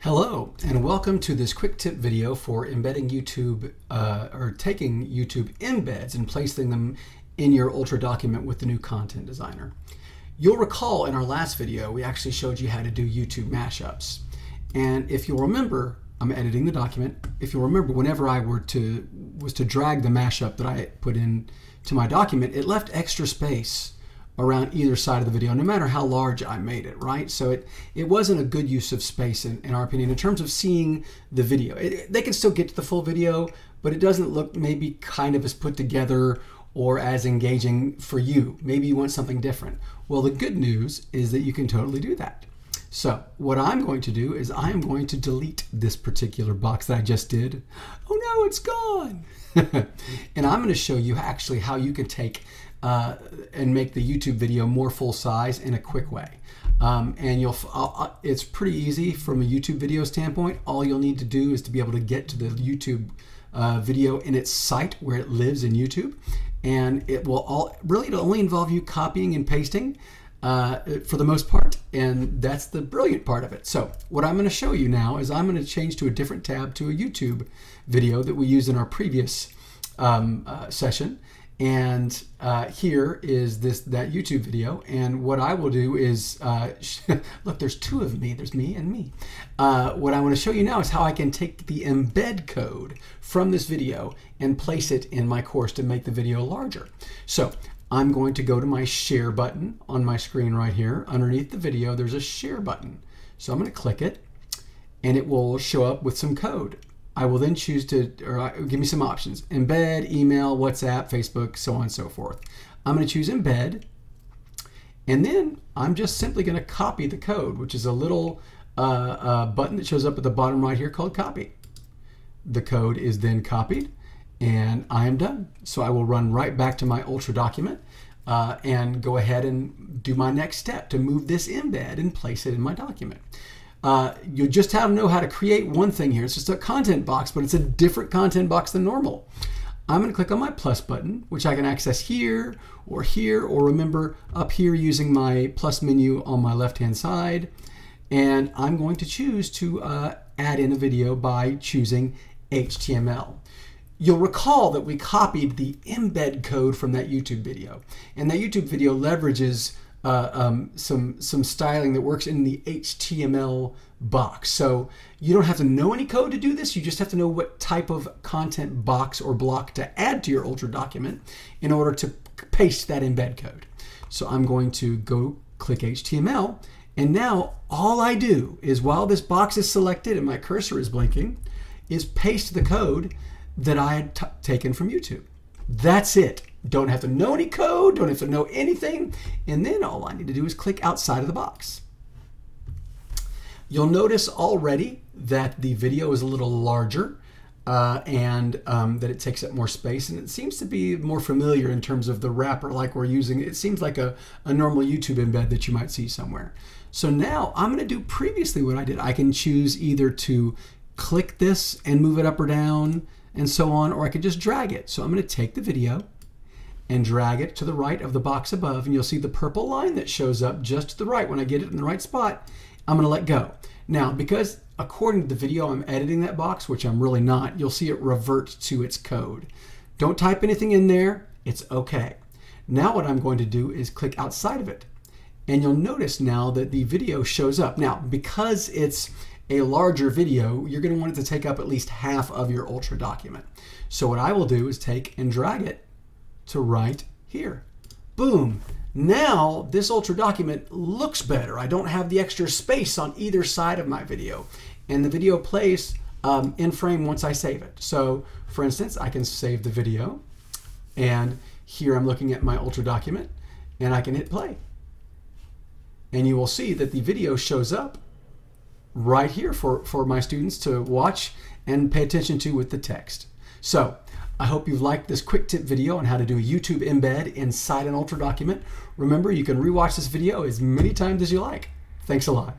Hello, and welcome to this quick tip video for embedding YouTube or taking YouTube embeds and placing them in your Ultra document with the new Content Designer. You'll recall in our last video, we actually showed you how to do YouTube mashups. And if you'll remember, I'm editing the document. If you'll remember, whenever I was to drag the mashup that I put in to my document, it left extra space around either side of the video, no matter how large I made it, right? So it wasn't a good use of space in our opinion in terms of seeing the video. They can still get to the full video, but it doesn't look maybe kind of as put together or as engaging for you. Maybe you want something different. Well, the good news is that you can totally do that. So what I'm going to do is I'm going to delete this particular box that I just did. Oh no, it's gone. And I'm going to show you actually how you can take and make the YouTube video more full size in a quick way. And it's pretty easy from a YouTube video standpoint. All you'll need to do is to be able to get to the YouTube video in its site where it lives in YouTube. And it will it'll only involve you copying and pasting for the most part. And that's the brilliant part of it. So what I'm going to show you now is I'm going to change to a different tab to a YouTube video that we used in our previous session. And here is that YouTube video, and what I will do is look, there's two of me. There's me and me. What I want to show you now is how I can take the embed code from this video and place it in my course to make the video larger. So I'm going to go to my share button on my screen right here. Underneath the video, there's a share button. So I'm going to click it, and it will show up with some code. I will then choose to, or give me some options: embed, email, WhatsApp, Facebook, so on and so forth. I'm going to choose embed, and then I'm just simply going to copy the code, which is a little button that shows up at the bottom right here called copy. The code is then copied, and I am done. So I will run right back to my Ultra document and go ahead and do my next step to move this embed and place it in my document. You just have to know how to create one thing here. It's just a content box, but it's a different content box than normal. I'm going to click on my plus button, which I can access here, or remember up here using my plus menu on my left-hand side. And I'm going to choose to add in a video by choosing HTML. You'll recall that we copied the embed code from that YouTube video, and that YouTube video leverages some styling that works in the HTML box. So you don't have to know any code to do this. You just have to know what type of content box or block to add to your Ultra document in order to paste that embed code. So I'm going to go click HTML, and now all I do is, while this box is selected and my cursor is blinking, is paste the code that I had taken from YouTube. That's it. Don't have to know any code, don't have to know anything, and then all I need to do is click outside of the box. You'll notice already that the video is a little larger and that it takes up more space, and it seems to be more familiar in terms of the wrapper like we're using. It seems like a normal YouTube embed that you might see somewhere. So now I'm going to do previously what I did. I can choose either to click this and move it up or down and so on, or I could just drag it. So I'm going to take the video and drag it to the right of the box above, and you'll see the purple line that shows up just to the right. When I get it in the right spot, I'm going to let go. Now, because according to the video I'm editing that box, which I'm really not, you'll see it revert to its code. Don't type anything in there, it's okay. Now what I'm going to do is click outside of it, and you'll notice now that the video shows up. Now, because it's a larger video, you're going to want it to take up at least half of your Ultra document. So what I will do is take and drag it to right here. Boom. Now this Ultra document looks better. I don't have the extra space on either side of my video, and the video plays in frame once I save it. So for instance, I can save the video, and here I'm looking at my Ultra document, and I can hit play, and you will see that the video shows up right here for my students to watch and pay attention to with the text. So I hope you've liked this quick tip video on how to do a YouTube embed inside an Ultra document. Remember, you can rewatch this video as many times as you like. Thanks a lot.